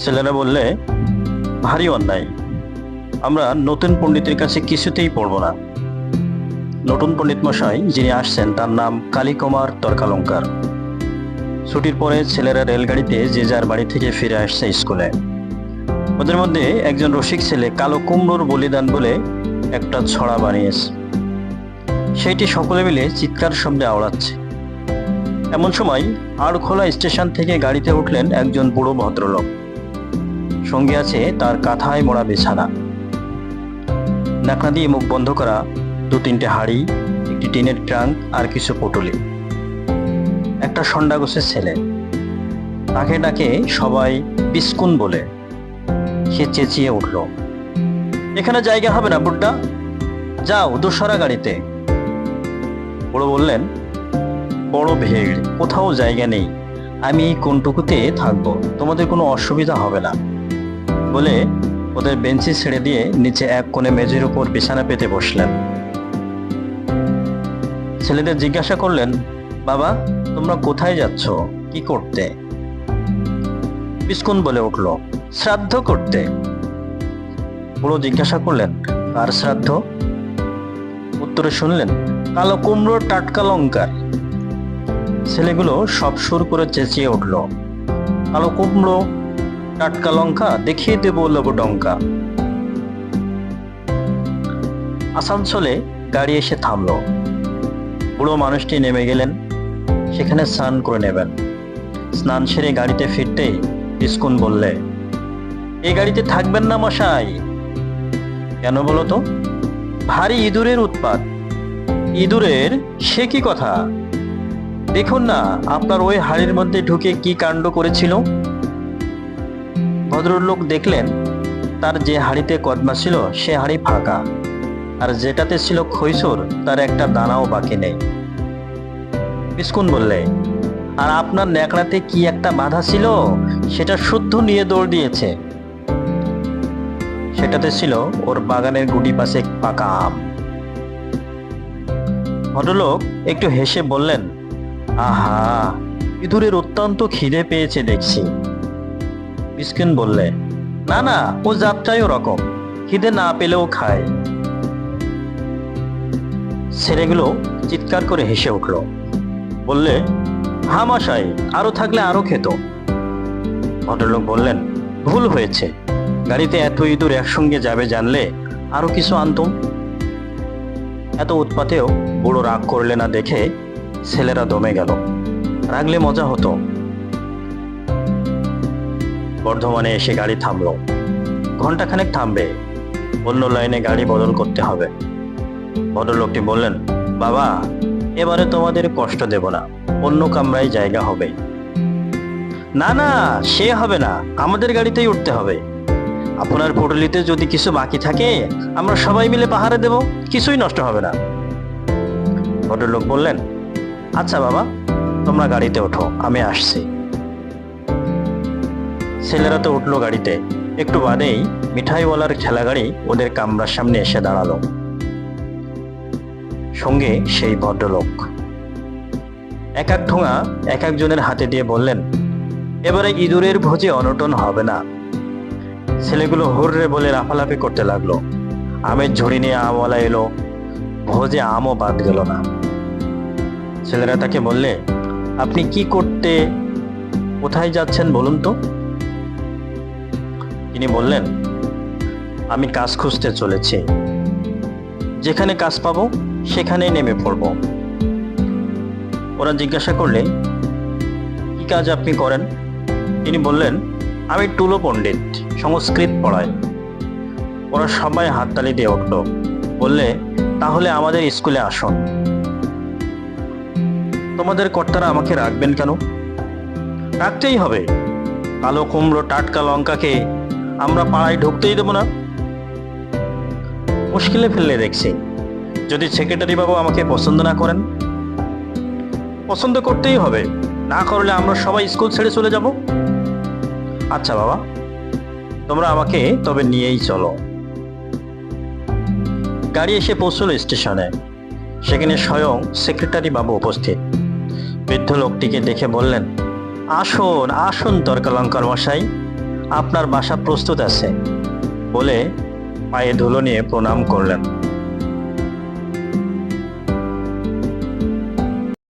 ছেলেরা বললে, ভারী অন্যায়, আমরা নতুন পণ্ডিতের কাছে কিছুতেই পড়ব না। নতুন পণ্ডিত মশাই যিনি আসছেন তার নাম কালীকুমার তর্কালঙ্কার। ছুটির পরে ছেলেরা রেলগাড়িতে যে যার বাড়ি থেকে ফিরে আসছে স্কুলে। ওদের মধ্যে একজন রসিক ছেলে কালো কুমড়োর বলিদান বলে একটা ছড়া বানিয়েছে। সেইটি সকলে মিলে চিৎকার শব্দে আওড়াচ্ছে। এমন সময় আড়খোলা স্টেশন থেকে গাড়িতে উঠলেন একজন বুড়ো ভদ্রলোক। সঙ্গে আছে তার কাঁথায় মোড়া বিছানা, ঢাকনা দিয়ে মুখ বন্ধ করা 2-3টে হাঁড়ি, একটি টিনের ট্রাঙ্ক আর কিছু পুটুলি। একটা ষণ্ডা গোছের ছেলে, তাকে ডাকে সবাই বিস্কুন বলে। সে চেঁচিয়ে উঠল, এখানে জায়গা হবে না বুড্ডা, যাও দোসরা গাড়িতে। বুড়ো বললেন, বড় ভিড়, কোথাও জায়গা নেই, আমি এই কোনটুকুতে থাকবো, তোমাদের কোনো অসুবিধা হবে না বলে ওদের বেঞ্চি ছেড়ে দিয়ে নিচে এক কোণে মেঝের উপর বিছানা পেতে বসলেন। ছেলেদের জিজ্ঞাসা করলেন, বাবা তোমরা কোথায় যাচ্ছ, কি করতে? বিস্কুন বলে উঠল, শ্রাদ্ধ করতে। বুড়ো জিজ্ঞাসা করলেন, কার শ্রাদ্ধ? উত্তরে শুনলেন, কালো কুমড়োর টাটকা লঙ্কার। ছেলেগুলো সব সুর করে চেঁচিয়ে উঠল, কালো কুমড়ো টাটকা লঙ্কা, দেখিয়ে দেবো লবডঙ্কা। আসানসোলে গাড়ি এসে থামলো। বুড়ো মানুষটি নেমে গেলেন, সেখানে স্নান করে নেবেন। স্নান সেরে গাড়িতে ফিরতেই বিস্কুন বললে, এই গাড়িতে থাকবেন না মশাই। কেন বলো তো? ভারী ইঁদুরের উৎপাত। ইঁদুরের সে কি কথা? দেখুন না আপনার ওই হাড়ির মধ্যে ঢুকে কি কাণ্ড করেছিল। ভদ্রলোক দেখলেন তার যে হাড়িতে কদমা ছিল সে হাড়ি ফাঁকা, আর যেটাতে ছিল খৈশর তার একটা দানাও বাকি নেই। বিস্কুন বললে, আর আপনার ন্যাকড়াতে কি একটা বাধা ছিল, সেটা শুদ্ধ নিয়ে দৌড় দিয়েছে। সেটাতে ছিল ওর বাগানের গুটি পাশে পাকা আম। ভদ্রলোক একটু হেসে বললেন, আহা, ইঁদুরের অত্যন্ত খিদে পেয়েছে দেখছি। বিস্কুন বললে, না না, ও যাত্রাই ওরকম, খিদে না পেলেও খায়। ছেলেগুলো চিৎকার করে হেসে উঠল, বললে, হা মশাই, আরো থাকলে আরো খেত। ভদ্রলোক বললেন, ভুল হয়েছে, গাড়িতে এত ইঁদুর একসঙ্গে যাবে জানলে আরো কিছু আনতুম। এত উৎপাতেও বুড়ো রাগ করলে না দেখে ছেলেরা দমে গেল। রাগলে মজা হতো। বর্ধমানে এসে গাড়ি থামলো। ঘন্টাখানেক থামবে, অন্য লাইনে গাড়ি বদল করতে হবে। ভদ্রলোকটি বললেন, বাবা এবারে তোমাদের কষ্ট দেব না, অন্য কামরায় জায়গা হবে। না না, সে হবে না, আমাদের গাড়িতেই উঠতে হবে। আপনার পুটুলিতে যদি কিছু বাকি থাকে আমরা সবাই মিলে পাহারা দেব, কিছুই নষ্ট হবে না। ভদ্রলোক বললেন, আচ্ছা বাবা, তোমরা গাড়িতে ওঠো, আমি আসছি। ছেলেরা তো উঠলো গাড়িতে। একটু বাদেই মিঠাইওয়ালার ঠেলা গাড়ি ওদের কামরার সামনে এসে দাঁড়ালো, সঙ্গে সেই ভদ্রলোক। এক এক ঠোঙা এক একজনের হাতে দিয়ে বললেন, এবারে ইঁদুরের ভোজে অনটন হবে না। ছেলেগুলো হুররে বলে লাফালাফি করতে লাগলো। আমের ঝুড়ি নিয়ে আমওয়ালা এলো, ভোজে আমও বাদ গেল না। ছেলেরা তাকে বললে, আপনি কি করতে, কোথায় যাচ্ছেন বলুন তো? তিনি বললেন, আমি কাজ খুঁজতে চলেছি, যেখানে কাজ পাবো সেখানেই নেমে পড়ব। ওরা জিজ্ঞাসা করলে, কি কাজ আপনি করেন? তিনি বললেন, আমি টুলো পণ্ডিত, সংস্কৃত পড়াই। ওরা সবাই হাততালি দিয়ে উঠল, বললে, তাহলে আমাদের স্কুলে আসুন। তোমাদের কর্তারা আমাকে রাখবেন কেন? রাখতেই হবে, কালো কুমড়ো টাটকা লঙ্কাকে আমরা পাড়ায় ঢুকতেই দেব না। মুশকিলে ফেললে দেখছি, যদি সেক্রেটারি বাবু আমাকে পছন্দ না করেন? পছন্দ করতেই হবে, না করলে আমরা সবাই স্কুল ছেড়ে চলে যাব। আচ্ছা বাবা, তোমরা আমাকে তবে নিয়েই চলো। গাড়ি এসে পৌঁছলো স্টেশনে। সেখানে স্বয়ং সেক্রেটারি বাবু উপস্থিত। বৃদ্ধ লোকটিকে দেখে বললেন, আসুন আসুন তর্কালঙ্কার মশাই, আপনার বাসা প্রস্তুত আছে বলে পায়ে ধুলো নিয়ে প্রণাম করলেন।